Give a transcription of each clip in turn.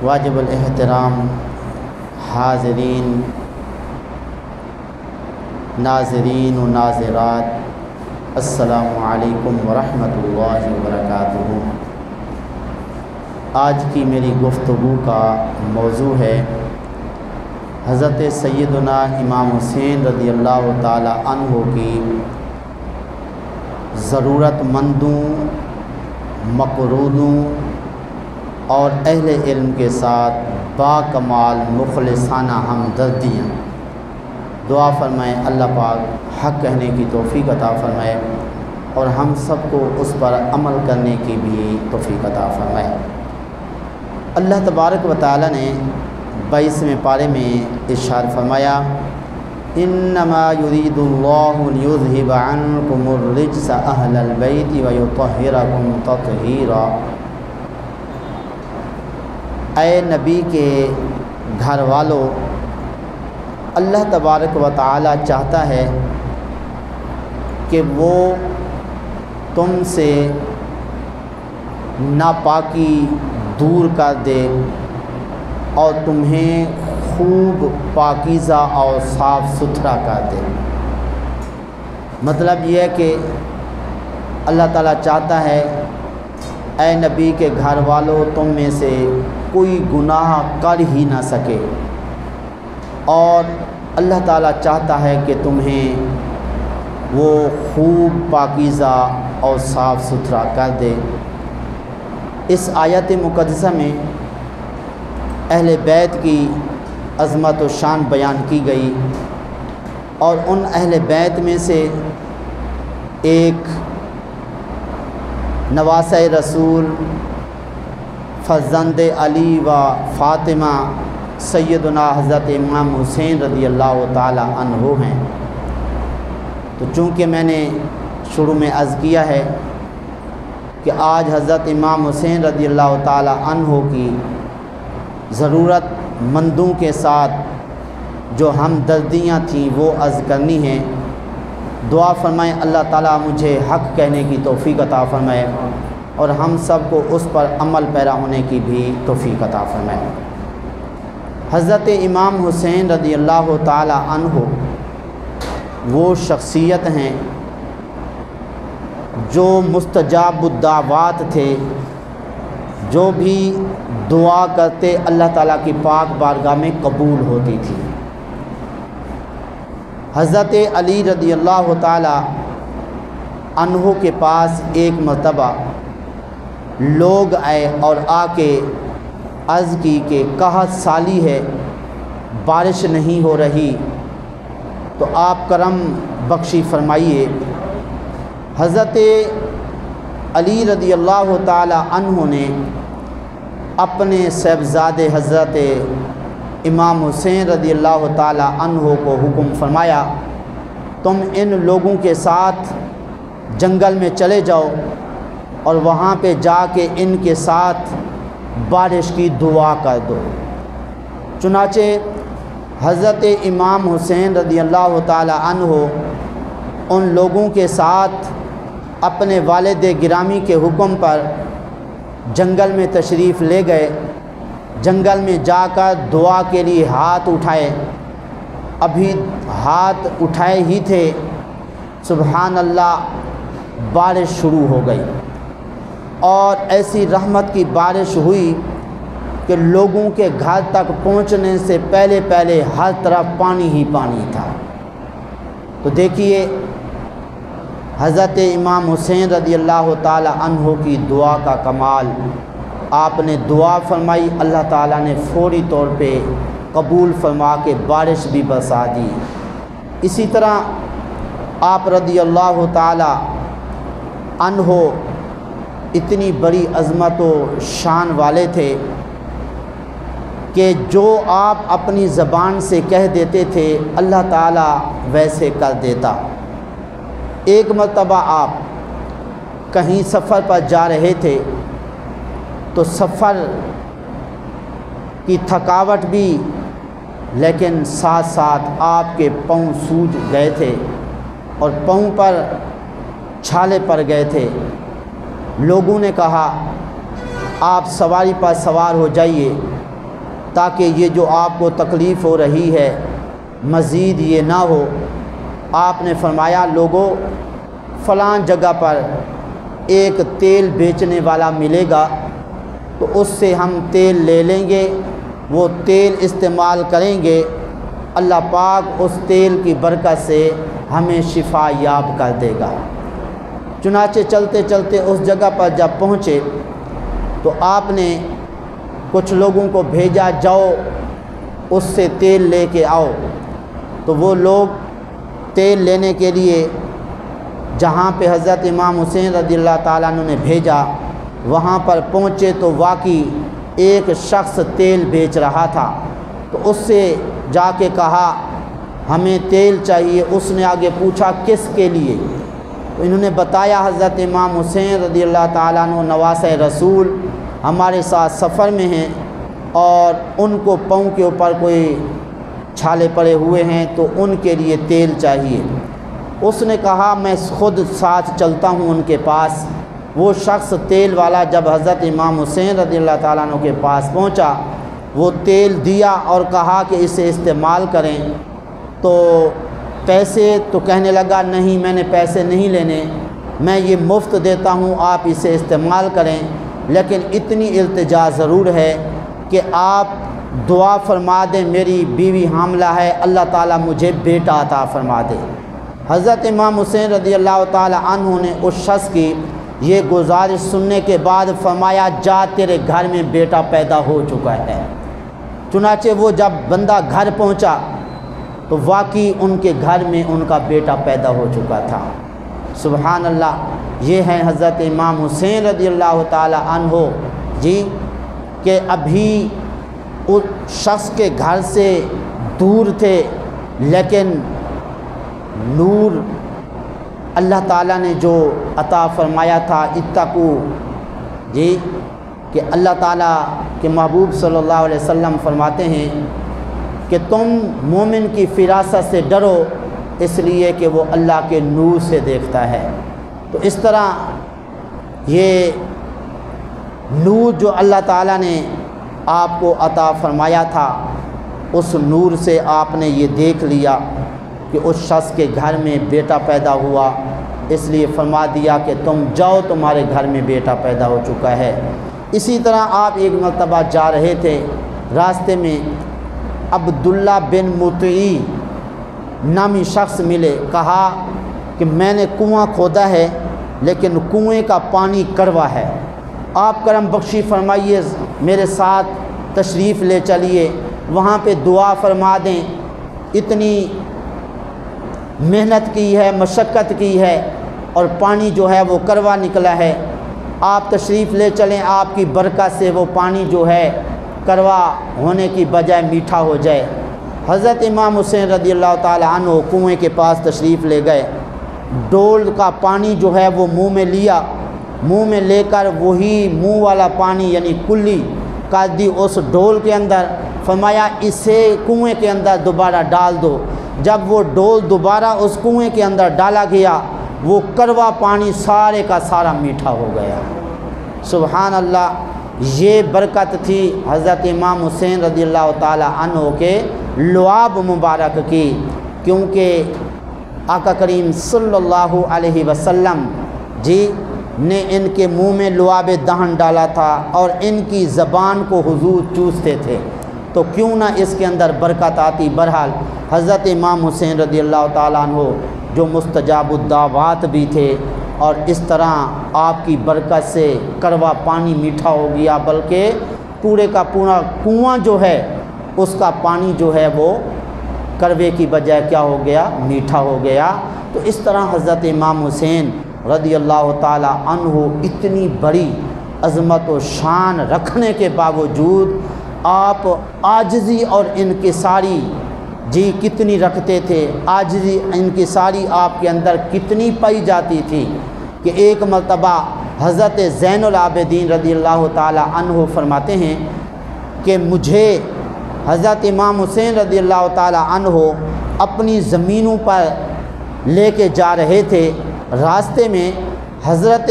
واجب الاحترام حاضرین، ناظرین و ناظرات، السلام علیکم ورحمۃ اللہ وبرکاتہ۔ آج کی میری گفتگو کا موضوع ہے حضرت سیدنا امام حسین رضی اللہ تعالی عنہ کی ضرورت مندوں، مقرونوں اور اہل علم کے ساتھ باکمال مخلصانہ ہمدردیاں۔ دعا فرمائیں اللہ پاک حق کہنے کی توفیق عطا فرمائے اور ہم سب کو اس پر عمل کرنے کی بھی توفیق عطا فرمائے۔ اللہ تبارک و تعالی نے 22ویں پارے میں ارشاد فرمایا، انما یرید اللہ لیذھب عنکم الرجس اہل البیت ویطہرکم تطہیرا۔ اے نبی کے گھر والوں، اللہ تبارک و تعالی چاہتا ہے کہ وہ تم سے ناپاکی دور کر دے اور تمہیں خوب پاکیزہ اور صاف ستھرا کر دے۔ مطلب یہ ہے کہ اللہ تعالیٰ چاہتا ہے اے نبی کے گھر والوں، تم میں سے کوئی گناہ کر ہی نہ سکے، اور اللہ تعالیٰ چاہتا ہے کہ تمہیں وہ خوب پاکیزہ اور صاف ستھرا کر دے۔ اس آیت مقدسہ میں اہل بیت کی عظمت و شان بیان کی گئی، اور ان اہل بیت میں سے ایک نواسہ رسول فرزند علی و فاطمہ سیدنا حضرت امام حسین رضی اللہ تعالی عنہ ہیں۔ تو چونکہ میں نے شروع میں عرض کیا ہے کہ آج حضرت امام حسین رضی اللہ تعالی عنہ کی ضرورت مندوں کے ساتھ جو ہمدردیاں تھیں وہ عرض کرنی ہیں۔ دعا فرمائیں اللہ تعالیٰ مجھے حق کہنے کی توفیق عطا فرمائے اور ہم سب کو اس پر عمل پیرا ہونے کی بھی توفیق عطا فرمائے۔ حضرت امام حسین رضی اللہ تعالی عنہ وہ شخصیت ہیں جو مستجاب الدعوات تھے، جو بھی دعا کرتے اللہ تعالیٰ کی پاک بارگاہ میں قبول ہوتی تھی۔ حضرت علی رضی اللہ تعالی عنہ کے پاس ایک مرتبہ لوگ آئے اور آ کے عرض کی کہ قحط سالی ہے، بارش نہیں ہو رہی، تو آپ کرم بخشی فرمائیے۔ حضرت علی رضی اللہ تعالی عنہ نے اپنے صاحبزادے حضرت امام حسین رضی اللہ تعالی عنہ کو حکم فرمایا، تم ان لوگوں کے ساتھ جنگل میں چلے جاؤ اور وہاں پہ جا کے ان کے ساتھ بارش کی دعا کر دو۔ چنانچہ حضرت امام حسین رضی اللہ تعالی عنہ ان لوگوں کے ساتھ اپنے والد گرامی کے حکم پر جنگل میں تشریف لے گئے۔ جنگل میں جا کر دعا کے لیے ہاتھ اٹھائے، ابھی ہاتھ اٹھائے ہی تھے سبحان اللہ بارش شروع ہو گئی، اور ایسی رحمت کی بارش ہوئی کہ لوگوں کے گھر تک پہنچنے سے پہلے پہلے ہر طرف پانی ہی پانی تھا۔ تو دیکھیے حضرت امام حسین رضی اللہ تعالی عنہ کی دعا کا کمال، آپ نے دعا فرمائی، اللہ تعالیٰ نے فوری طور پہ قبول فرما کے بارش بھی برسا دی۔ اسی طرح آپ رضی اللہ تعالی عنہ اتنی بڑی عظمت و شان والے تھے کہ جو آپ اپنی زبان سے کہہ دیتے تھے اللہ تعالیٰ ویسے کر دیتا۔ ایک مرتبہ آپ کہیں سفر پر جا رہے تھے تو سفر کی تھکاوٹ بھی، لیکن ساتھ ساتھ آپ کے پاؤں سوج گئے تھے اور پاؤں پر چھالے پڑ گئے تھے۔ لوگوں نے کہا آپ سواری پر سوار ہو جائیے، تاکہ یہ جو آپ کو تکلیف ہو رہی ہے مزید یہ نہ ہو۔ آپ نے فرمایا لوگوں فلاں جگہ پر ایک تیل بیچنے والا ملے گا تو اس سے ہم تیل لے لیں گے، وہ تیل استعمال کریں گے، اللہ پاک اس تیل کی برکت سے ہمیں شفا یاب کر دے گا۔ چنانچہ چلتے چلتے اس جگہ پر جب پہنچے تو آپ نے کچھ لوگوں کو بھیجا، جاؤ اس سے تیل لے کے آؤ۔ تو وہ لوگ تیل لینے کے لیے جہاں پہ حضرت امام حسین رضی اللہ تعالیٰ عنہ نے بھیجا وہاں پر پہنچے تو واقعی ایک شخص تیل بیچ رہا تھا۔ تو اس سے جا کے کہا ہمیں تیل چاہیے۔ اس نے آگے پوچھا کس کے لیے؟ تو انہوں نے بتایا حضرت امام حسین رضی اللہ تعالیٰ عنہ نواسۂ رسول ہمارے ساتھ سفر میں ہیں اور ان کو پاؤں کے اوپر کوئی چھالے پڑے ہوئے ہیں تو ان کے لیے تیل چاہیے۔ اس نے کہا میں خود ساتھ چلتا ہوں ان کے پاس۔ وہ شخص تیل والا جب حضرت امام حسین رضی اللہ تعالیٰ عنہ کے پاس پہنچا وہ تیل دیا اور کہا کہ اسے استعمال کریں۔ تو پیسے تو کہنے لگا نہیں میں نے پیسے نہیں لینے، میں یہ مفت دیتا ہوں، آپ اسے استعمال کریں، لیکن اتنی التجا ضرور ہے کہ آپ دعا فرما دیں، میری بیوی حاملہ ہے، اللہ تعالیٰ مجھے بیٹا عطا فرما دے۔ حضرت امام حسین رضی اللہ تعالیٰ عنہ نے اس شخص کی یہ گزارش سننے کے بعد فرمایا جا تیرے گھر میں بیٹا پیدا ہو چکا ہے۔ چنانچہ وہ جب بندہ گھر پہنچا تو واقعی ان کے گھر میں ان کا بیٹا پیدا ہو چکا تھا۔ سبحان اللہ، یہ ہیں حضرت امام حسین رضی اللہ تعالیٰ عنہ جی کہ ابھی اس شخص کے گھر سے دور تھے، لیکن نور اللہ تعالیٰ نے جو عطا فرمایا تھا اتقو جی کہ اللہ تعالیٰ کے محبوب صلی اللہ علیہ وسلم فرماتے ہیں کہ تم مومن کی فراست سے ڈرو اس لیے کہ وہ اللہ کے نور سے دیکھتا ہے۔ تو اس طرح یہ نور جو اللہ تعالیٰ نے آپ کو عطا فرمایا تھا اس نور سے آپ نے یہ دیکھ لیا کہ اس شخص کے گھر میں بیٹا پیدا ہوا، اس لیے فرما دیا کہ تم جاؤ تمہارے گھر میں بیٹا پیدا ہو چکا ہے۔ اسی طرح آپ ایک مرتبہ جا رہے تھے، راستے میں عبداللہ بن مطیع نامی شخص ملے، کہا کہ میں نے کنواں کھودا ہے لیکن کنویں کا پانی کڑوا ہے، آپ کرم بخشی فرمائیے، میرے ساتھ تشریف لے چلیے، وہاں پہ دعا فرما دیں، اتنی محنت کی ہے، مشقت کی ہے اور پانی جو ہے وہ کڑوا نکلا ہے، آپ تشریف لے چلیں، آپ کی برکت سے وہ پانی جو ہے کڑوا ہونے کی بجائے میٹھا ہو جائے۔ حضرت امام حسین رضی اللہ تعالی عنہ کنویں کے پاس تشریف لے گئے، ڈول کا پانی جو ہے وہ منہ میں لیا، منہ میں لے کر وہی منہ والا پانی یعنی کلی کر دی اس ڈول کے اندر، فرمایا اسے کنویں کے اندر دوبارہ ڈال دو۔ جب وہ ڈول دوبارہ اس کنویں کے اندر ڈالا گیا وہ کڑوا پانی سارے کا سارا میٹھا ہو گیا۔ سبحان اللہ، یہ برکت تھی حضرت امام حسین رضی اللہ تعالی عنہ کے لعاب مبارک کی، کیونکہ آقا کریم صلی اللہ علیہ وسلم جی نے ان کے منہ میں لعاب دہن ڈالا تھا اور ان کی زبان کو حضور چوستے تھے، تو کیوں نہ اس کے اندر برکت آتی۔ بہرحال حضرت امام حسین رضی اللہ تعالیٰ عنہ جو مستجاب الدعوات بھی تھے اور اس طرح آپ کی برکت سے کڑوا پانی میٹھا ہو گیا، بلکہ پورے کا پورا کنواں جو ہے اس کا پانی جو ہے وہ کڑوے کی بجائے کیا ہو گیا، میٹھا ہو گیا۔ تو اس طرح حضرت امام حسین رضی اللہ تعالی عنہ اتنی بڑی عظمت و شان رکھنے کے باوجود آپ عاجزی اور انکساری جی کتنی رکھتے تھے، عاجزی انکساری آپ کے اندر کتنی پائی جاتی تھی کہ ایک مرتبہ حضرت زین العابدین رضی اللہ تعالی عنہ فرماتے ہیں کہ مجھے حضرت امام حسین رضی اللہ تعالی عنہ اپنی زمینوں پر لے کے جا رہے تھے، راستے میں حضرت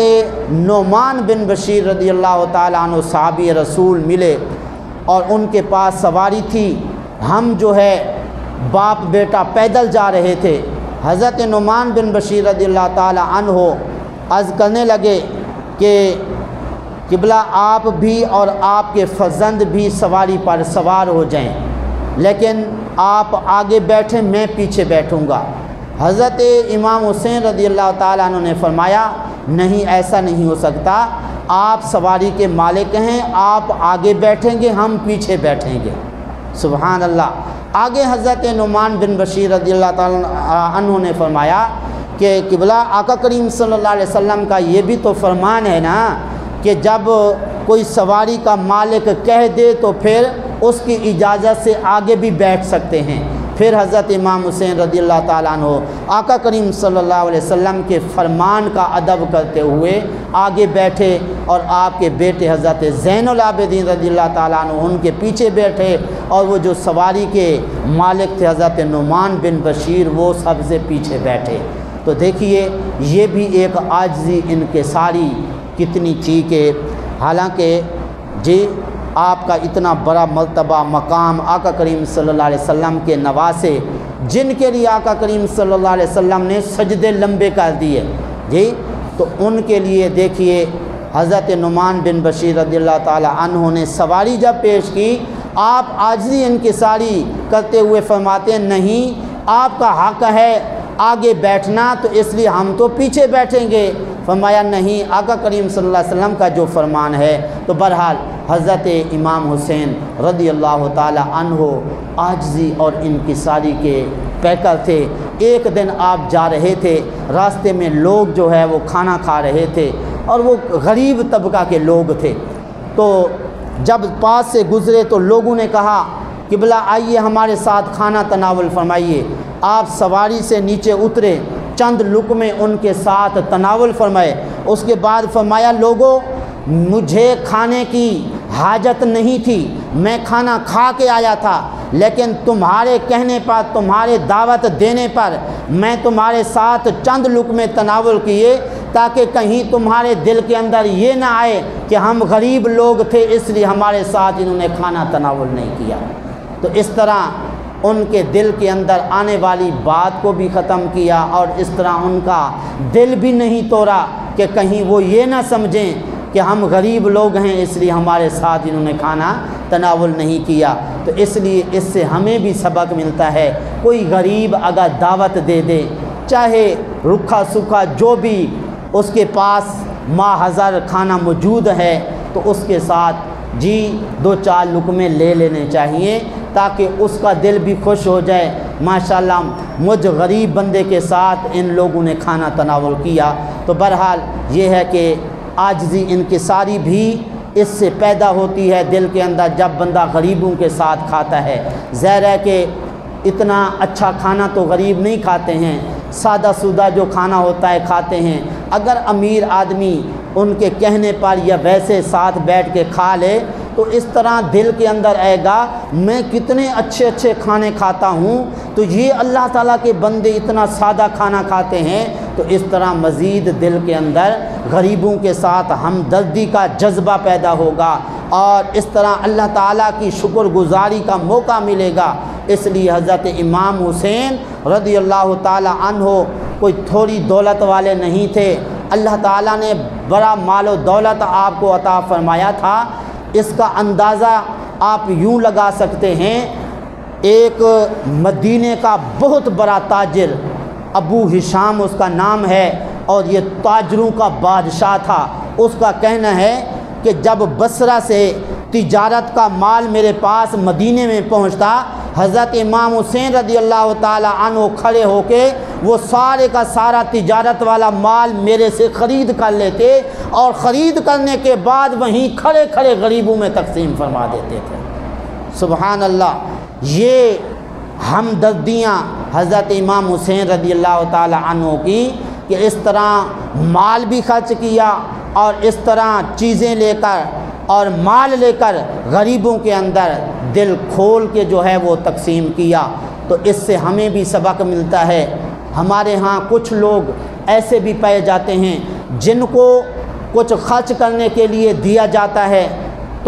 نعمان بن بشیر رضی اللہ تعالی عنہ صحابی رسول ملے، اور ان کے پاس سواری تھی، ہم جو ہے باپ بیٹا پیدل جا رہے تھے۔ حضرت نعمان بن بشیر رضی اللہ تعالی عنہ عرض کرنے لگے کہ قبلہ آپ بھی اور آپ کے فرزند بھی سواری پر سوار ہو جائیں، لیکن آپ آگے بیٹھیں، میں پیچھے بیٹھوں گا۔ حضرت امام حسین رضی اللہ تعالیٰ عنہ نے فرمایا نہیں، ایسا نہیں ہو سکتا، آپ سواری کے مالک ہیں، آپ آگے بیٹھیں گے، ہم پیچھے بیٹھیں گے۔ سبحان اللہ۔ آگے حضرت نعمان بن بشیر رضی اللہ تعالیٰ عنہ نے فرمایا کہ قبلہ آقا کریم صلی اللہ علیہ وسلم کا یہ بھی تو فرمان ہے نا کہ جب کوئی سواری کا مالک کہہ دے تو پھر اس کی اجازت سے آگے بھی بیٹھ سکتے ہیں۔ پھر حضرت امام حسین رضی اللہ تعالیٰ عنہ آقا کریم صلی اللہ علیہ وسلم کے فرمان کا ادب کرتے ہوئے آگے بیٹھے، اور آپ کے بیٹے حضرت زین العابدین رضی اللہ تعالیٰ عنہ ان کے پیچھے بیٹھے، اور وہ جو سواری کے مالک تھے حضرت نعمان بن بشیر وہ سب سے پیچھے بیٹھے۔ تو دیکھیے یہ بھی ایک عاجزی انکساری کتنی تھی کہ حالانکہ جی آپ کا اتنا بڑا مرتبہ مقام آقا کریم صلی اللہ علیہ وسلم کے نواسے، جن کے لیے آقا کریم صلی اللہ علیہ وسلم نے سجدے لمبے کر دیے جی، تو ان کے لیے دیکھیے حضرت نعمان بن بشیر رضی اللہ تعالی عنہ نے سواری جب پیش کی، آپ عاجزی انکساری کرتے ہوئے فرماتے ہیں نہیں، آپ کا حق ہے آگے بیٹھنا، تو اس لیے ہم تو پیچھے بیٹھیں گے۔ فرمایا نہیں، آقا کریم صلی اللہ علیہ وسلم کا جو فرمان ہے۔ تو بہرحال حضرت امام حسین رضی اللہ تعالی عنہ عاجزی اور انکساری کے پیکر تھے۔ ایک دن آپ جا رہے تھے، راستے میں لوگ جو ہے وہ کھانا کھا رہے تھے، اور وہ غریب طبقہ کے لوگ تھے۔ تو جب پاس سے گزرے تو لوگوں نے کہا قبلہ آئیے ہمارے ساتھ کھانا تناول فرمائیے۔ آپ سواری سے نیچے اترے، چند لقمے ان کے ساتھ تناول فرمائے، اس کے بعد فرمایا لوگوں مجھے کھانے کی حاجت نہیں تھی، میں کھانا کھا کے آیا تھا، لیکن تمہارے کہنے پر، تمہارے دعوت دینے پر میں تمہارے ساتھ چند لقمے تناول کیے، تاکہ کہیں تمہارے دل کے اندر یہ نہ آئے کہ ہم غریب لوگ تھے اس لیے ہمارے ساتھ انہوں نے کھانا تناول نہیں کیا۔ تو اس طرح ان کے دل کے اندر آنے والی بات کو بھی ختم کیا، اور اس طرح ان کا دل بھی نہیں توڑا کہ کہیں وہ یہ نہ سمجھیں کہ ہم غریب لوگ ہیں اس لیے ہمارے ساتھ انہوں نے کھانا تناول نہیں کیا۔ تو اس لیے اس سے ہمیں بھی سبق ملتا ہے، کوئی غریب اگر دعوت دے دے، چاہے رکھا سکھا جو بھی اس کے پاس ماحضر کھانا موجود ہے، تو اس کے ساتھ جی 2-4 لقمے لے لینے چاہیے، تاکہ اس کا دل بھی خوش ہو جائے، ماشاءاللہ مجھ غریب بندے کے ساتھ ان لوگوں نے کھانا تناول کیا۔ تو بہرحال یہ ہے کہ عاجزی انکساری بھی اس سے پیدا ہوتی ہے دل کے اندر جب بندہ غریبوں کے ساتھ کھاتا ہے۔ ظاہر ہے کہ اتنا اچھا کھانا تو غریب نہیں کھاتے ہیں، سادہ سودہ جو کھانا ہوتا ہے کھاتے ہیں۔ اگر امیر آدمی ان کے کہنے پر یا ویسے ساتھ بیٹھ کے کھا لے تو اس طرح دل کے اندر آئے گا میں کتنے اچھے اچھے کھانے کھاتا ہوں، تو یہ اللہ تعالیٰ کے بندے اتنا سادہ کھانا کھاتے ہیں، تو اس طرح مزید دل کے اندر غریبوں کے ساتھ ہمدردی کا جذبہ پیدا ہوگا، اور اس طرح اللہ تعالیٰ کی شکر گزاری کا موقع ملے گا۔ اس لیے حضرت امام حسین رضی اللہ تعالی عنہ کوئی تھوڑی دولت والے نہیں تھے، اللہ تعالیٰ نے بڑا مال و دولت آپ کو عطا فرمایا تھا۔ اس کا اندازہ آپ یوں لگا سکتے ہیں، ایک مدینے کا بہت بڑا تاجر ابو ہشام اس کا نام ہے، اور یہ تاجروں کا بادشاہ تھا۔ اس کا کہنا ہے کہ جب بصرہ سے تجارت کا مال میرے پاس مدینے میں پہنچتا، حضرت امام حسین رضی اللہ تعالی عنہ کھڑے ہو کے وہ سارے کا سارا تجارت والا مال میرے سے خرید کر لیتے، اور خرید کرنے کے بعد وہیں کھڑے کھڑے غریبوں میں تقسیم فرما دیتے تھے۔ سبحان اللہ، یہ ہمدردیاں حضرت امام حسین رضی اللہ تعالی عنہ کی، کہ اس طرح مال بھی خرچ کیا اور اس طرح چیزیں لے کر اور مال لے کر غریبوں کے اندر دل کھول کے جو ہے وہ تقسیم کیا۔ تو اس سے ہمیں بھی سبق ملتا ہے۔ ہمارے ہاں کچھ لوگ ایسے بھی پائے جاتے ہیں جن کو کچھ خرچ کرنے کے لیے دیا جاتا ہے،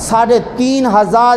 3,500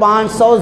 500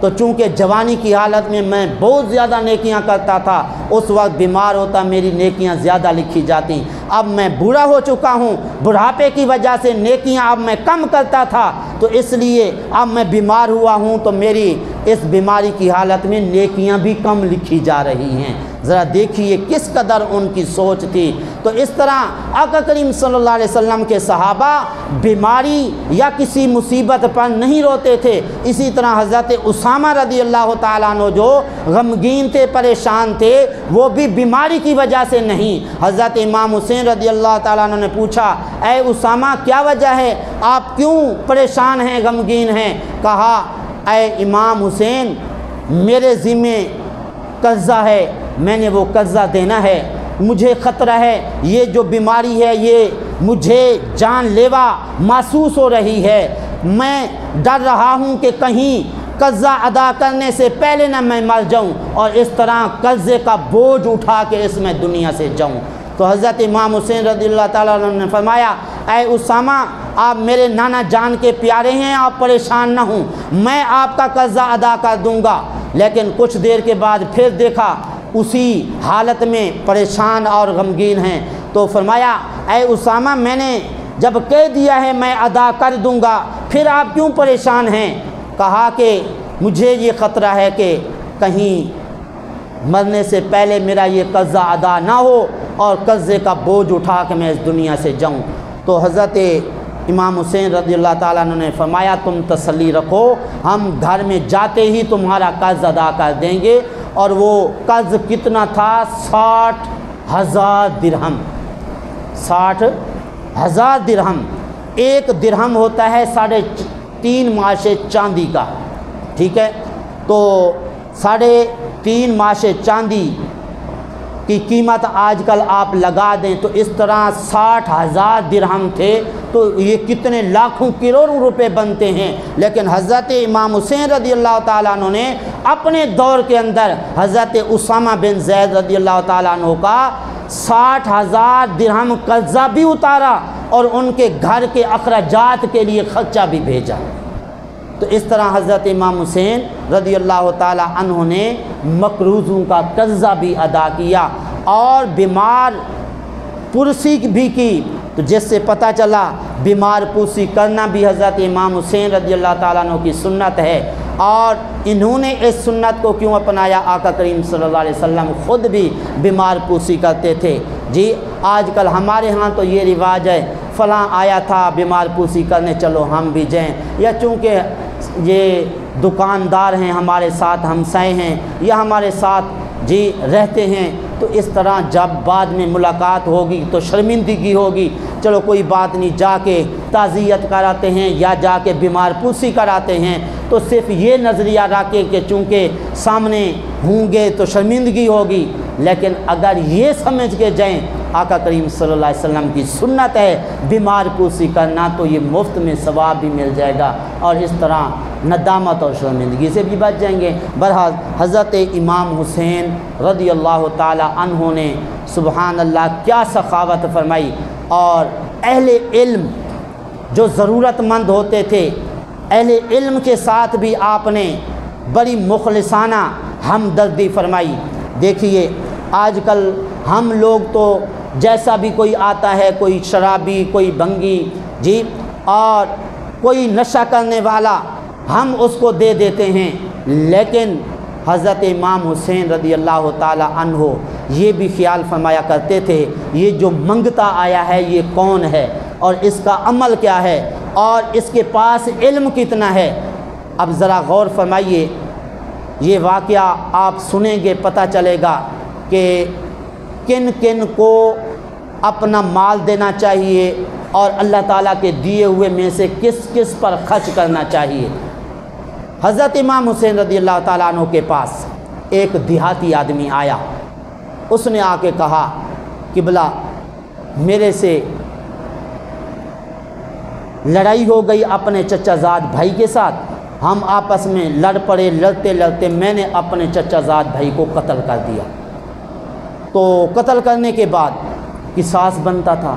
تو چونکہ جوانی کی حالت میں میں بہت زیادہ نیکیاں کرتا تھا، اس وقت بیمار ہوتا میری نیکیاں زیادہ لکھی جاتی۔ اب میں بوڑھا ہو چکا ہوں، بڑھاپے کی وجہ سے نیکیاں اب میں کم کرتا تھا، تو اس لیے اب میں بیمار ہوا ہوں تو میری اس بیماری کی حالت میں نیکیاں بھی کم لکھی جا رہی ہیں۔ ذرا دیکھیے کس قدر ان کی سوچ تھی۔ تو اس طرح آقا کریم صلی اللہ علیہ وسلم کے صحابہ بیماری یا کسی مصیبت پر نہیں روتے تھے۔ اسی طرح حضرت اسامہ رضی اللہ تعالیٰ عنہ جو غمگین تھے، پریشان تھے، وہ بھی بیماری کی وجہ سے نہیں۔ حضرت امام حسین رضی اللہ تعالیٰ عنہ نے پوچھا، اے اسامہ کیا وجہ ہے، آپ کیوں پریشان ہیں، غمگین ہیں؟ کہا، اے امام حسین میرے ذمے قرضہ ہے، میں نے وہ قرضہ دینا ہے، مجھے خطرہ ہے، یہ جو بیماری ہے یہ مجھے جان لیوا محسوس ہو رہی ہے، میں ڈر رہا ہوں کہ کہیں قرضہ ادا کرنے سے پہلے نہ میں مر جاؤں اور اس طرح قرضے کا بوجھ اٹھا کے اس میں دنیا سے جاؤں۔ تو حضرت امام حسین رضی اللہ تعالیٰ عنہ نے فرمایا، اے اسامہ آپ میرے نانا جان کے پیارے ہیں، آپ پریشان نہ ہوں، میں آپ کا قرضہ ادا کر دوں گا۔ لیکن کچھ دیر کے بعد پھر دیکھا اسی حالت میں پریشان اور غمگین ہیں، تو فرمایا، اے اسامہ میں نے جب کہہ دیا ہے میں ادا کر دوں گا، پھر آپ کیوں پریشان ہیں؟ کہا کہ مجھے یہ خطرہ ہے کہ کہیں مرنے سے پہلے میرا یہ قرضہ ادا نہ ہو اور قرضے کا بوجھ اٹھا کے میں اس دنیا سے جاؤں۔ تو حضرت امام حسین رضی اللہ تعالیٰ عنہ نے فرمایا، تم تسلی رکھو، ہم گھر میں جاتے ہی تمہارا قرض ادا کر دیں گے۔ اور وہ قرض کتنا تھا؟ 60,000 درہم۔ 60,000 درہم، ایک درہم ہوتا ہے 3.5 ماشے چاندی کا، ٹھیک ہے؟ تو 3.5 ماشے چاندی کی قیمت آج کل آپ لگا دیں تو اس طرح 60,000 درہم تھے، تو یہ کتنے لاکھوں کروڑوں روپے بنتے ہیں۔ لیکن حضرت امام حسین رضی اللہ تعالیٰ عنہ نے اپنے دور کے اندر حضرت اسامہ بن زید رضی اللہ تعالیٰ عنہ کا 60,000 درہم قرضہ بھی اتارا اور ان کے گھر کے اخراجات کے لیے خرچہ بھی بھیجا۔ تو اس طرح حضرت امام حسین رضی اللہ تعالیٰ عنہ نے مقروضوں کا قرضہ بھی ادا کیا اور بیمار پرسی بھی کی، تو جس سے پتہ چلا بیمار پرسی کرنا بھی حضرت امام حسین رضی اللہ تعالیٰ عنہ کی سنت ہے۔ اور انہوں نے اس سنت کو کیوں اپنایا؟ آقا کریم صلی اللہ علیہ وسلم خود بھی بیمار پرسی کرتے تھے۔ جی آج کل ہمارے ہاں تو یہ رواج ہے، فلاں آیا تھا بیمار پرسی کرنے، چلو ہم بھی جائیں، یا چونکہ یہ دکاندار ہیں ہمارے ساتھ، ہمسائے ہیں یا ہمارے ساتھ جی رہتے ہیں، تو اس طرح جب بعد میں ملاقات ہوگی تو شرمندگی ہوگی، چلو کوئی بات نہیں، جا کے تعزیت کراتے ہیں یا جا کے بیمار پرسی کراتے ہیں۔ تو صرف یہ نظریہ رکھے کہ چونکہ سامنے ہوں گے تو شرمندگی ہوگی، لیکن اگر یہ سمجھ کے جائیں آقا کریم صلی اللہ علیہ وسلم کی سنت ہے بیمار پرسی کرنا، تو یہ مفت میں ثواب بھی مل جائے گا اور اس طرح ندامت اور شرمندگی سے بھی بچ جائیں گے۔ بہرحال حضرت امام حسین رضی اللہ تعالی عنہ نے سبحان اللہ کیا سخاوت فرمائی، اور اہل علم جو ضرورت مند ہوتے تھے، اہل علم کے ساتھ بھی آپ نے بڑی مخلصانہ ہمدردی فرمائی۔ دیکھیے آج کل ہم لوگ تو جیسا بھی کوئی آتا ہے، کوئی شرابی، کوئی بھنگی جی، اور کوئی نشہ کرنے والا، ہم اس کو دے دیتے ہیں، لیکن حضرت امام حسین رضی اللہ تعالی عنہ یہ بھی خیال فرمایا کرتے تھے یہ جو منگتا آیا ہے یہ کون ہے اور اس کا عمل کیا ہے اور اس کے پاس علم کتنا ہے۔ اب ذرا غور فرمائیے، یہ واقعہ آپ سنیں گے پتہ چلے گا کہ کن کن کو اپنا مال دینا چاہیے اور اللہ تعالیٰ کے دیے ہوئے میں سے کس کس پر خرچ کرنا چاہیے۔ حضرت امام حسین رضی اللہ تعالیٰ عنہ کے پاس ایک دیہاتی آدمی آیا، اس نے آ کے کہا، قبلہ میرے سے لڑائی ہو گئی اپنے چچا زاد بھائی کے ساتھ، ہم آپس میں لڑ پڑے، لڑتے لڑتے میں نے اپنے چچا زاد بھائی کو قتل کر دیا۔ تو قتل کرنے کے بعد قصاص بنتا تھا،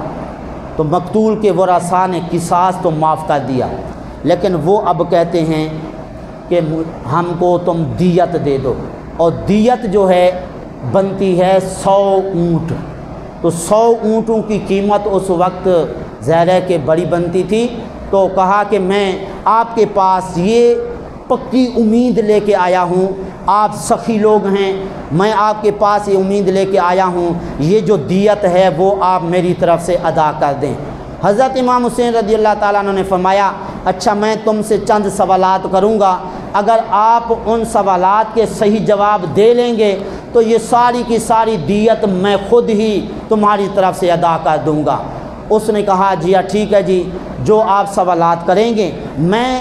تو مقتول کے ورثاء نے قصاص تو معاف کر دیا، لیکن وہ اب کہتے ہیں کہ ہم کو تم دیت دے دو، اور دیت جو ہے بنتی ہے 100 اونٹ، تو 100 اونٹوں کی قیمت اس وقت ظاہر ہے کہ بڑی بنتی تھی۔ تو کہا کہ میں آپ کے پاس یہ پکی امید لے کے آیا ہوں، آپ سخی لوگ ہیں، میں آپ کے پاس یہ امید لے کے آیا ہوں، یہ جو دیت ہے وہ آپ میری طرف سے ادا کر دیں۔ حضرت امام حسین رضی اللہ تعالیٰ عنہ نے فرمایا اچھا میں تم سے چند سوالات کروں گا، اگر آپ ان سوالات کے صحیح جواب دے لیں گے تو یہ ساری کی ساری دیت میں خود ہی تمہاری طرف سے ادا کر دوں گا۔ اس نے کہا جی ٹھیک ہے جی، جو آپ سوالات کریں گے میں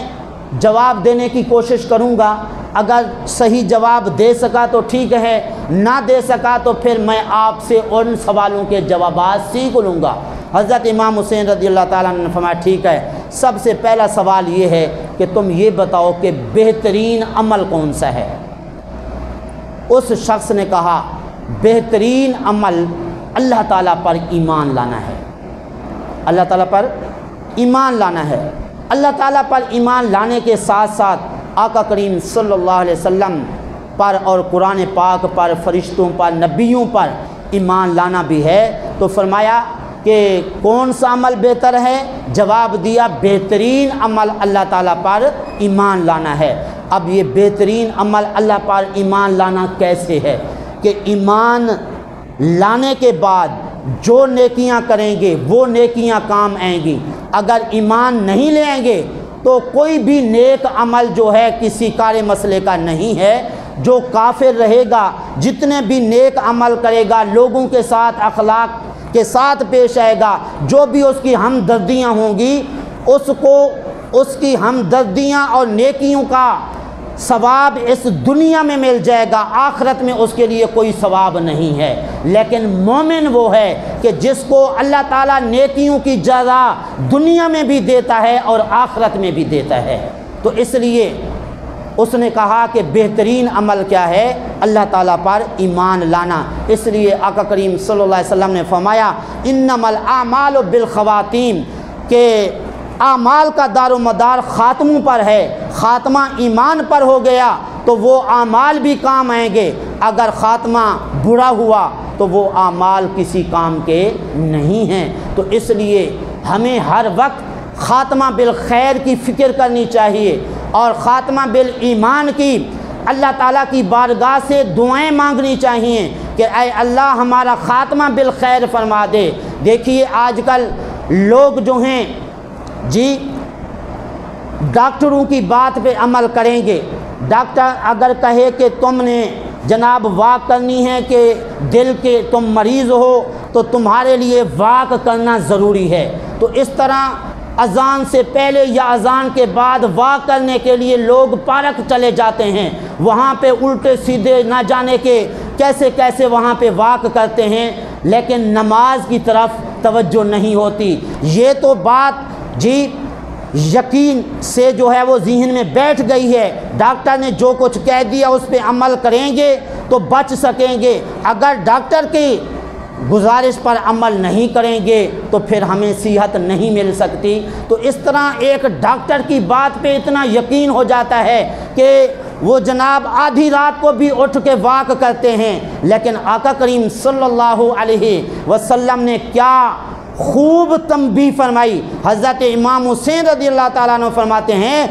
جواب دینے کی کوشش کروں گا، اگر صحیح جواب دے سکا تو ٹھیک ہے، نہ دے سکا تو پھر میں آپ سے ان سوالوں کے جوابات سیکھ لوں گا۔ حضرت امام حسین رضی اللہ تعالیٰ عنہ نے فرمایا ٹھیک ہے، سب سے پہلا سوال یہ ہے کہ تم یہ بتاؤ کہ بہترین عمل کون سا ہے؟ اس شخص نے کہا بہترین عمل اللہ تعالیٰ پر ایمان لانا ہے، اللہ تعالیٰ پر ایمان لانا ہے۔ اللہ تعالیٰ پر ایمان لانے کے ساتھ ساتھ آقا کریم صلی اللہ علیہ وسلم پر اور قرآن پاک پر، فرشتوں پر، نبیوں پر ایمان لانا بھی ہے۔ تو فرمایا کہ کون سا عمل بہتر ہے؟ جواب دیا بہترین عمل اللہ تعالیٰ پر ایمان لانا ہے۔ اب یہ بہترین عمل اللہ پر ایمان لانا کیسے ہے کہ ایمان لانے کے بعد جو نیکیاں کریں گے وہ نیکیاں کام آئیں گی، اگر ایمان نہیں لے آئیں گے تو کوئی بھی نیک عمل جو ہے کسی کار مسئلے کا نہیں ہے۔ جو کافر رہے گا جتنے بھی نیک عمل کرے گا، لوگوں کے ساتھ اخلاق کے ساتھ پیش آئے گا، جو بھی اس کی ہمدردیاں ہوں گی اس کو اس کی ہمدردیاں اور نیکیوں کا ثواب اس دنیا میں مل جائے گا، آخرت میں اس کے لیے کوئی ثواب نہیں ہے۔ لیکن مومن وہ ہے کہ جس کو اللہ تعالیٰ نیکیوں کی جزا دنیا میں بھی دیتا ہے اور آخرت میں بھی دیتا ہے۔ تو اس لیے اس نے کہا کہ بہترین عمل کیا ہے؟ اللہ تعالیٰ پر ایمان لانا۔ اس لیے آقا کریم صلی اللہ علیہ وسلم نے فرمایا انما الاعمال بالخواتیم، کہ اعمال کا دار و مدار خاتموں پر ہے، خاتمہ ایمان پر ہو گیا تو وہ اعمال بھی کام آئیں گے، اگر خاتمہ برا ہوا تو وہ اعمال کسی کام کے نہیں ہیں۔ تو اس لیے ہمیں ہر وقت خاتمہ بالخیر کی فکر کرنی چاہیے اور خاتمہ بالایمان کی اللہ تعالیٰ کی بارگاہ سے دعائیں مانگنی چاہیے کہ اے اللہ ہمارا خاتمہ بالخیر فرما دے۔ دیکھیے آج کل لوگ جو ہیں جی ڈاکٹروں کی بات پہ عمل کریں گے، ڈاکٹر اگر کہے کہ تم نے جناب واک کرنی ہے کہ دل کے تم مریض ہو تو تمہارے لیے واک کرنا ضروری ہے، تو اس طرح اذان سے پہلے یا اذان کے بعد واک کرنے کے لیے لوگ پارک چلے جاتے ہیں، وہاں پہ الٹے سیدھے نہ جانے کے کیسے کیسے وہاں پہ واک کرتے ہیں، لیکن نماز کی طرف توجہ نہیں ہوتی۔ یہ تو بات جی یقین سے جو ہے وہ ذہن میں بیٹھ گئی ہے، ڈاکٹر نے جو کچھ کہہ دیا اس پہ عمل کریں گے تو بچ سکیں گے، اگر ڈاکٹر کی گزارش پر عمل نہیں کریں گے تو پھر ہمیں صحت نہیں مل سکتی۔ تو اس طرح ایک ڈاکٹر کی بات پہ اتنا یقین ہو جاتا ہے کہ وہ جناب آدھی رات کو بھی اٹھ کے واک کرتے ہیں، لیکن آقا کریم صلی اللہ علیہ وسلم نے کیا خوب تنبیہ فرمائی۔ حضرت امام حسین رضی اللہ تعالیٰ عنہ فرماتے ہیں،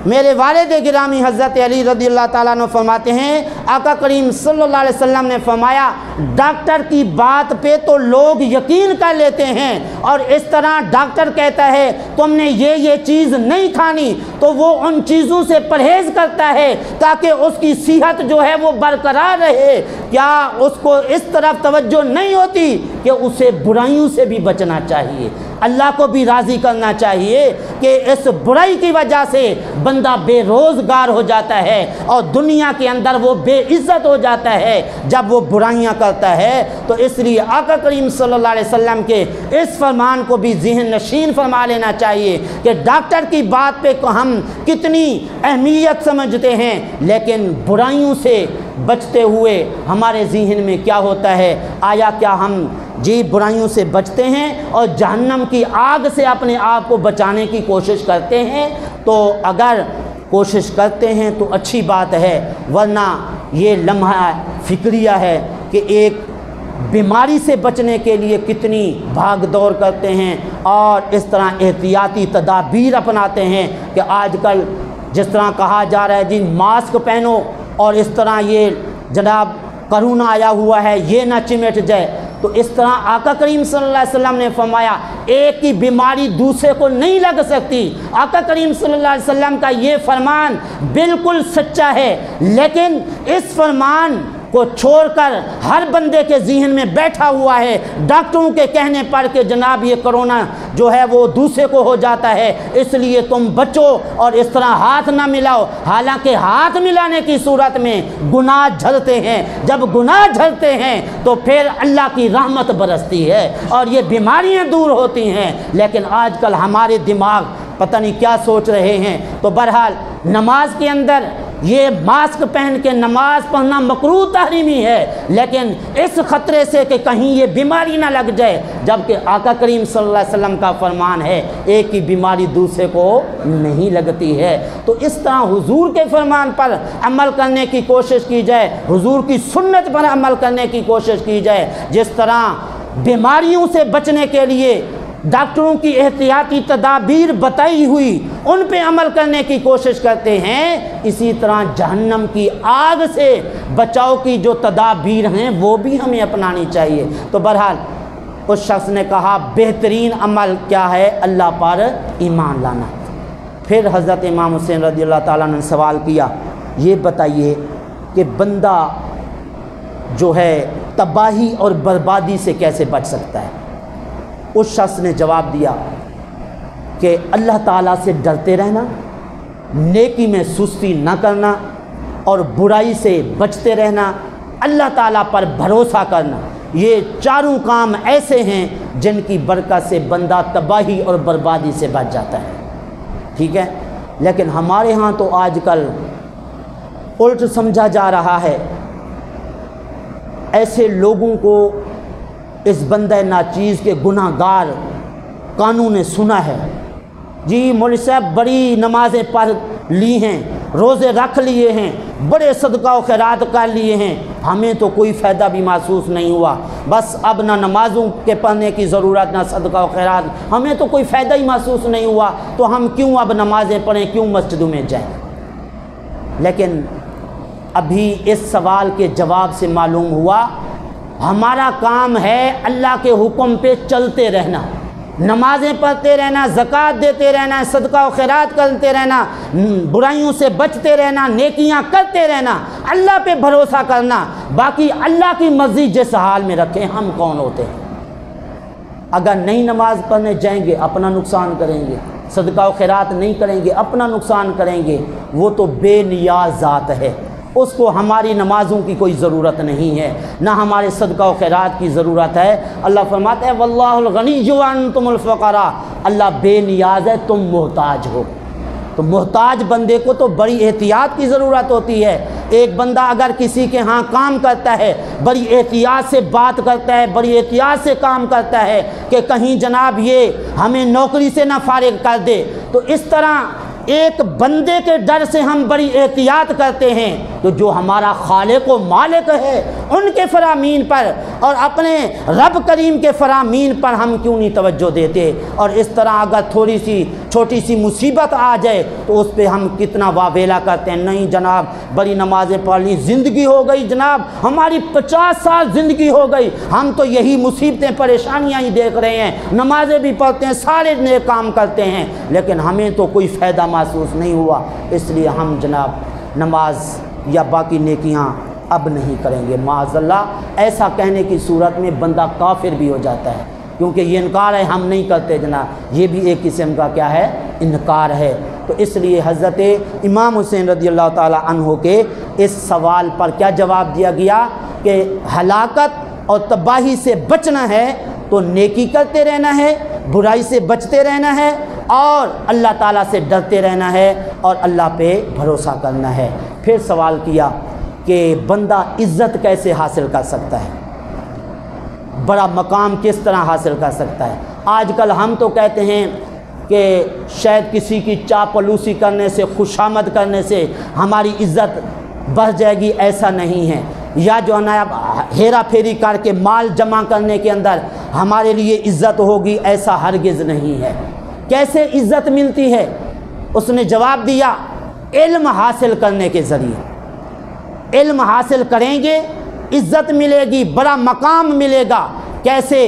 میرے والد گرامی حضرت علی رضی اللہ تعالیٰ عنہ فرماتے ہیں آقا کریم صلی اللہ علیہ وسلم نے فرمایا ڈاکٹر کی بات پہ تو لوگ یقین کر لیتے ہیں، اور اس طرح ڈاکٹر کہتا ہے تم نے یہ چیز نہیں کھانی تو وہ ان چیزوں سے پرہیز کرتا ہے تاکہ اس کی صحت جو ہے وہ برقرار رہے، کیا اس کو اس طرف توجہ نہیں ہوتی کہ اسے برائیوں سے بھی بچنا چاہیے، اللہ کو بھی راضی کرنا چاہیے کہ اس برائی کی وجہ سے بندہ بے روزگار ہو جاتا ہے اور دنیا کے اندر وہ بے عزت ہو جاتا ہے جب وہ برائیاں کرتا ہے۔ تو اس لیے آقا کریم صلی اللہ علیہ وسلم کے اس فرمان کو بھی ذہن نشین فرما لینا چاہیے کہ ڈاکٹر کی بات پہ ہم کتنی اہمیت سمجھتے ہیں، لیکن برائیوں سے بچتے ہوئے ہمارے ذہن میں کیا ہوتا ہے، آیا کیا ہم جی برائیوں سے بچتے ہیں اور جہنم کی آگ سے اپنے آپ کو بچانے کی کوشش کرتے ہیں؟ تو اگر کوشش کرتے ہیں تو اچھی بات ہے، ورنہ یہ لمحہ فکریہ ہے کہ ایک بیماری سے بچنے کے لیے کتنی بھاگ دوڑ کرتے ہیں اور اس طرح احتیاطی تدابیر اپناتے ہیں کہ آج کل جس طرح کہا جا رہا ہے جی ماسک پہنو، اور اس طرح یہ جناب کرونا آیا ہوا ہے یہ نہ چمٹ جائے، تو اس طرح آقا کریم صلی اللہ علیہ وسلم نے فرمایا ایک کی بیماری دوسرے کو نہیں لگ سکتی۔ آقا کریم صلی اللہ علیہ وسلم کا یہ فرمان بالکل سچا ہے، لیکن اس فرمان کو چھوڑ کر ہر بندے کے ذہن میں بیٹھا ہوا ہے ڈاکٹروں کے کہنے پر کہ جناب یہ کرونا جو ہے وہ دوسرے کو ہو جاتا ہے، اس لیے تم بچو اور اس طرح ہاتھ نہ ملاؤ۔ حالانکہ ہاتھ ملانے کی صورت میں گناہ جھڑتے ہیں، جب گناہ جھڑتے ہیں تو پھر اللہ کی رحمت برستی ہے اور یہ بیماریاں دور ہوتی ہیں۔ لیکن آج کل ہمارے دماغ پتہ نہیں کیا سوچ رہے ہیں۔ تو بہرحال نماز کے اندر یہ ماسک پہن کے نماز پڑھنا مکروہ تحریمی ہے، لیکن اس خطرے سے کہ کہیں یہ بیماری نہ لگ جائے، جبکہ آقا کریم صلی اللہ علیہ وسلم کا فرمان ہے ایک کی بیماری دوسرے کو نہیں لگتی ہے۔ تو اس طرح حضور کے فرمان پر عمل کرنے کی کوشش کی جائے، حضور کی سنت پر عمل کرنے کی کوشش کی جائے، جس طرح بیماریوں سے بچنے کے لیے ڈاکٹروں کی احتیاطی تدابیر بتائی ہوئی ان پہ عمل کرنے کی کوشش کرتے ہیں، اسی طرح جہنم کی آگ سے بچاؤ کی جو تدابیر ہیں وہ بھی ہمیں اپنانی چاہیے۔ تو بہرحال اس شخص نے کہا بہترین عمل کیا ہے؟ اللہ پر ایمان لانا۔ پھر حضرت امام حسین رضی اللہ تعالیٰ نے سوال کیا یہ بتائیے کہ بندہ جو ہے تباہی اور بربادی سے کیسے بچ سکتا ہے؟ اس شخص نے جواب دیا کہ اللہ تعالیٰ سے ڈرتے رہنا، نیکی میں سستی نہ کرنا اور برائی سے بچتے رہنا، اللہ تعالیٰ پر بھروسہ کرنا، یہ چاروں کام ایسے ہیں جن کی برکت سے بندہ تباہی اور بربادی سے بچ جاتا ہے۔ ٹھیک ہے، لیکن ہمارے ہاں تو آج کل الٹ سمجھا جا رہا ہے۔ ایسے لوگوں کو اس بندہ ناچیز کے گناہ گار قانون نے سنا ہے، جی مولوی صاحب بڑی نمازیں پڑھ لی ہیں، روزے رکھ لیے ہیں، بڑے صدقہ و خیرات کر لیے ہیں، ہمیں تو کوئی فائدہ بھی محسوس نہیں ہوا، بس اب نہ نمازوں کے پڑھنے کی ضرورت نہ صدقہ و خیرات، ہمیں تو کوئی فائدہ ہی محسوس نہیں ہوا، تو ہم کیوں اب نمازیں پڑھیں، کیوں مسجدوں میں جائیں؟ لیکن ابھی اس سوال کے جواب سے معلوم ہوا ہمارا کام ہے اللہ کے حکم پہ چلتے رہنا، نمازیں پڑھتے رہنا، زکوٰۃ دیتے رہنا، صدقہ و خیرات کرتے رہنا، برائیوں سے بچتے رہنا، نیکیاں کرتے رہنا، اللہ پہ بھروسہ کرنا، باقی اللہ کی مرضی جس حال میں رکھیں، ہم کون ہوتے ہیں؟ اگر نہیں نماز پڑھنے جائیں گے اپنا نقصان کریں گے، صدقہ و خیرات نہیں کریں گے اپنا نقصان کریں گے، وہ تو بے نیاز ذات ہے، اس کو ہماری نمازوں کی کوئی ضرورت نہیں ہے، نہ ہمارے صدقہ و خیرات کی ضرورت ہے۔ اللہ فرماتا ہے واللہ الغنی وانتم الفقراء، اللہ بے نیاز ہے، تم محتاج ہو۔ تو محتاج بندے کو تو بڑی احتیاط کی ضرورت ہوتی ہے۔ ایک بندہ اگر کسی کے ہاں کام کرتا ہے بڑی احتیاط سے بات کرتا ہے، بڑی احتیاط سے کام کرتا ہے کہ کہیں جناب یہ ہمیں نوکری سے نہ فارغ کر دے، تو اس طرح ایک بندے کے ڈر سے ہم بڑی احتیاط کرتے ہیں، تو جو ہمارا خالق و مالک ہے ان کے فرامین پر اور اپنے رب کریم کے فرامین پر ہم کیوں نہیں توجہ دیتے؟ اور اس طرح اگر تھوڑی سی چھوٹی سی مصیبت آ جائے تو اس پہ ہم کتنا واویلا کرتے ہیں، نہیں جناب بڑی نمازیں پڑھ لی، زندگی ہو گئی جناب ہماری 50 سال زندگی ہو گئی، ہم تو یہی مصیبتیں پریشانیاں ہی دیکھ رہے ہیں، نمازیں بھی پڑھتے ہیں، سارے نیک کام کرتے ہیں، لیکن ہمیں تو کوئی فائدہ محسوس نہیں ہوا، اس لیے ہم جناب نماز یا باقی نیکیاں اب نہیں کریں گے۔ معاذ اللہ ایسا کہنے کی صورت میں بندہ کافر بھی ہو جاتا ہے، کیونکہ یہ انکار ہے ہم نہیں کرتے جناب، یہ بھی ایک قسم کا کیا ہے؟ انکار ہے۔ تو اس لیے حضرت امام حسین رضی اللہ تعالیٰ عنہ کے اس سوال پر کیا جواب دیا گیا کہ ہلاکت اور تباہی سے بچنا ہے تو نیکی کرتے رہنا ہے، برائی سے بچتے رہنا ہے اور اللہ تعالیٰ سے ڈرتے رہنا ہے اور اللہ پہ بھروسہ کرنا ہے۔ پھر سوال کیا کہ بندہ عزت کیسے حاصل کر سکتا ہے، بڑا مقام کس طرح حاصل کر سکتا ہے؟ آج کل ہم تو کہتے ہیں کہ شاید کسی کی چاپلوسی کرنے سے، خوشامد کرنے سے ہماری عزت بڑھ جائے گی، ایسا نہیں ہے، یا جو ہے نا ہیرا پھیری کر کے مال جمع کرنے کے اندر ہمارے لیے عزت ہوگی، ایسا ہرگز نہیں ہے۔ کیسے عزت ملتی ہے؟ اس نے جواب دیا علم حاصل کرنے کے ذریعے، علم حاصل کریں گے عزت ملے گی، بڑا مقام ملے گا۔ کیسے؟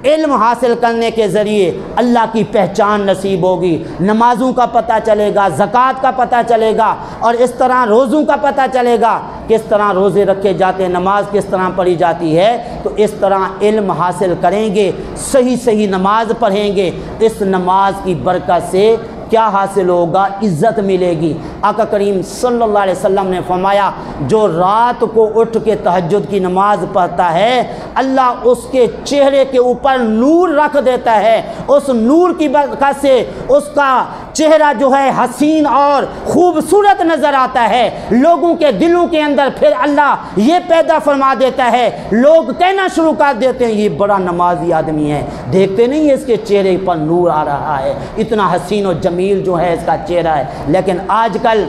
علم حاصل کرنے کے ذریعے اللہ کی پہچان نصیب ہوگی، نمازوں کا پتہ چلے گا، زکوٰۃ کا پتہ چلے گا، اور اس طرح روزوں کا پتہ چلے گا، کس طرح روزے رکھے جاتے ہیں، نماز کس طرح پڑھی جاتی ہے۔ تو اس طرح علم حاصل کریں گے، صحیح نماز پڑھیں گے، اس نماز کی برکت سے کیا حاصل ہوگا؟ عزت ملے گی۔ آقا کریم صلی اللہ علیہ وسلم نے فرمایا جو رات کو اٹھ کے تہجد کی نماز پڑھتا ہے، اللہ اس کے چہرے کے اوپر نور رکھ دیتا ہے، اس نور کی برکت سے اس کا چہرہ جو ہے حسین اور خوبصورت نظر آتا ہے۔ لوگوں کے دلوں کے اندر پھر اللہ یہ پیدا فرما دیتا ہے، لوگ کہنا شروع کر دیتے ہیں یہ بڑا نمازی آدمی ہے، دیکھتے نہیں اس کے چہرے پر نور آ رہا ہے، اتنا حسین و جمیل جو ہے اس کا چہرہ ہے۔ لیکن آج کل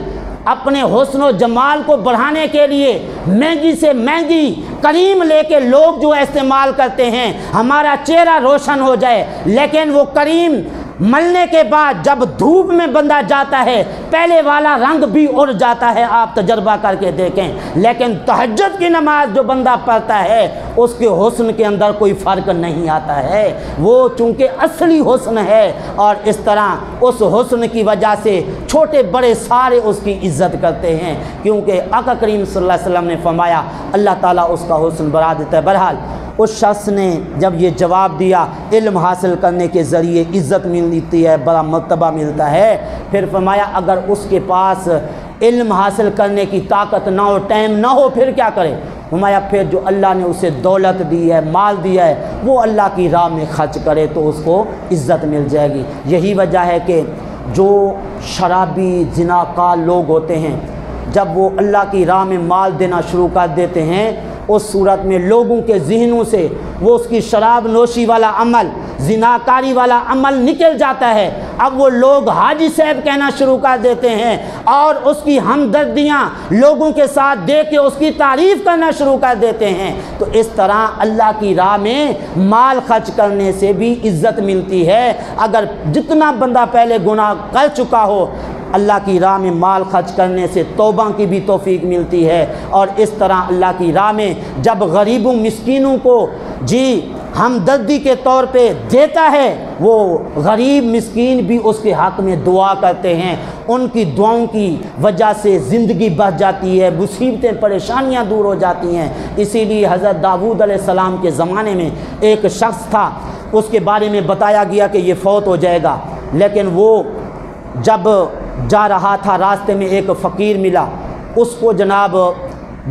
اپنے حسن و جمال کو بڑھانے کے لیے مہنگی سے مہنگی کریم لے کے لوگ جو استعمال کرتے ہیں ہمارا چہرہ روشن ہو جائے، لیکن وہ کریم ملنے کے بعد جب دھوپ میں بندہ جاتا ہے پہلے والا رنگ بھی اڑ جاتا ہے، آپ تجربہ کر کے دیکھیں۔ لیکن تہجد کی نماز جو بندہ پڑھتا ہے اس کے حسن کے اندر کوئی فرق نہیں آتا ہے، وہ چونکہ اصلی حسن ہے، اور اس طرح اس حسن کی وجہ سے چھوٹے بڑے سارے اس کی عزت کرتے ہیں، کیونکہ آقا کریم صلی اللہ علیہ وسلم نے فرمایا اللہ تعالیٰ اس کا حسن بڑھا دیتا ہے۔ بہرحال اس شخص نے جب یہ جواب دیا علم حاصل کرنے کے ذریعے عزت ملتی ہے، بڑا مرتبہ ملتا ہے، پھر فرمایا اگر اس کے پاس علم حاصل کرنے کی طاقت نہ ہو، ٹائم نہ ہو، پھر کیا کرے؟ فرمایا پھر جو اللہ نے اسے دولت دی ہے، مال دیا ہے، وہ اللہ کی راہ میں خرچ کرے تو اس کو عزت مل جائے گی۔ یہی وجہ ہے کہ جو شرابی زناکار لوگ ہوتے ہیں جب وہ اللہ کی راہ میں مال دینا شروع کر دیتے ہیں، اس صورت میں لوگوں کے ذہنوں سے وہ اس کی شراب نوشی والا عمل، زناکاری والا عمل نکل جاتا ہے۔ اب وہ لوگ حاجی صاحب کہنا شروع کر دیتے ہیں اور اس کی ہمدردیاں لوگوں کے ساتھ دے کے اس کی تعریف کرنا شروع کر دیتے ہیں۔ تو اس طرح اللہ کی راہ میں مال خرچ کرنے سے بھی عزت ملتی ہے۔ اگر جتنا بندہ پہلے گناہ کر چکا ہو، اللہ کی راہ میں مال خرچ کرنے سے توبہ کی بھی توفیق ملتی ہے، اور اس طرح اللہ کی راہ میں جب غریبوں مسکینوں کو ہمدردی کے طور پہ دیتا ہے، وہ غریب مسکین بھی اس کے حق میں دعا کرتے ہیں، ان کی دعاؤں کی وجہ سے زندگی بڑھ جاتی ہے، مصیبتیں پریشانیاں دور ہو جاتی ہیں۔ اسی لیے حضرت داؤد علیہ السلام کے زمانے میں ایک شخص تھا، اس کے بارے میں بتایا گیا کہ یہ فوت ہو جائے گا، لیکن وہ جب جا رہا تھا راستے میں ایک فقیر ملا، اس کو جناب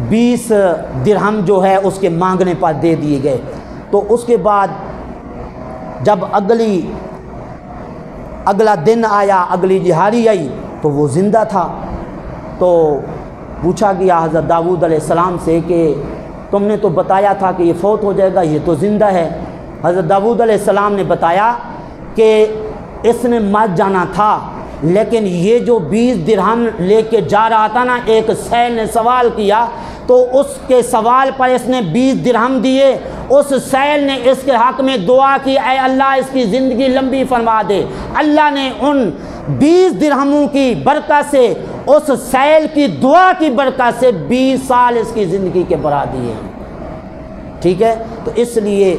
20 درہم جو ہے اس کے مانگنے پر دے دیے گئے۔ تو اس کے بعد جب اگلا دن آیا، اگلی دہاڑی آئی تو وہ زندہ تھا۔ تو پوچھا گیا حضرت داؤد علیہ السلام سے کہ تم نے تو بتایا تھا کہ یہ فوت ہو جائے گا، یہ تو زندہ ہے۔ حضرت داؤد علیہ السلام نے بتایا کہ اس نے مر جانا تھا، لیکن یہ جو 20 درہم لے کے جا رہا تھا نا، ایک سائل نے سوال کیا تو اس کے سوال پر اس نے 20 درہم دیے۔ اس سائل نے اس کے حق میں دعا کی، اے اللہ اس کی زندگی لمبی فرما دے۔ اللہ نے ان 20 درہموں کی برکت سے، اس سائل کی دعا کی برکت سے 20 سال اس کی زندگی کے بڑھا دیے۔ ٹھیک ہے، تو اس لیے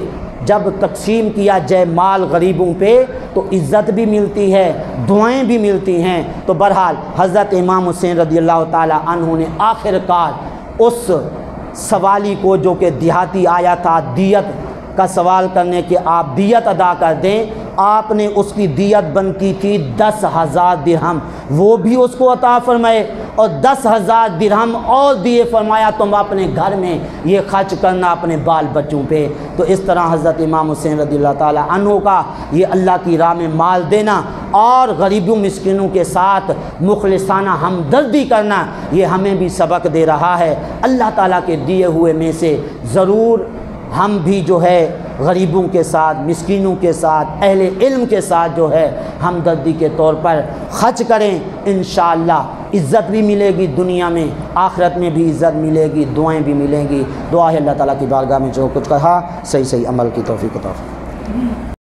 جب تقسیم کیا جائے مال غریبوں پہ تو عزت بھی ملتی ہے، دعائیں بھی ملتی ہیں۔ تو بہرحال حضرت امام حسین رضی اللہ تعالی عنہ نے آخر کار اس سوالی کو جو کہ دیہاتی آیا تھا دیت کا سوال کرنے کے آپ دیت ادا کر دیں، آپ نے اس کی دیت بنتی تھی 10,000 درہم، وہ بھی اس کو عطا فرمائے اور 10,000 درہم اور دیے، فرمایا تم اپنے گھر میں یہ خرچ کرنا اپنے بال بچوں پہ۔ تو اس طرح حضرت امام حسین رضی اللہ تعالی عنہ کا یہ اللہ کی راہ میں مال دینا اور غریبوں مسکینوں کے ساتھ مخلصانہ ہمدردی کرنا، یہ ہمیں بھی سبق دے رہا ہے۔ اللہ تعالیٰ کے دیے ہوئے میں سے ضرور ہم بھی جو ہے غریبوں کے ساتھ، مسکینوں کے ساتھ، اہل علم کے ساتھ جو ہے ہمدردی کے طور پر خرچ کریں، انشاءاللہ عزت بھی ملے گی، دنیا میں آخرت میں بھی عزت ملے گی، دعائیں بھی ملیں گی۔ دعا ہے اللہ تعالیٰ کی بارگاہ میں جو کچھ کہا صحیح عمل کی توفیق عطا فرمائے۔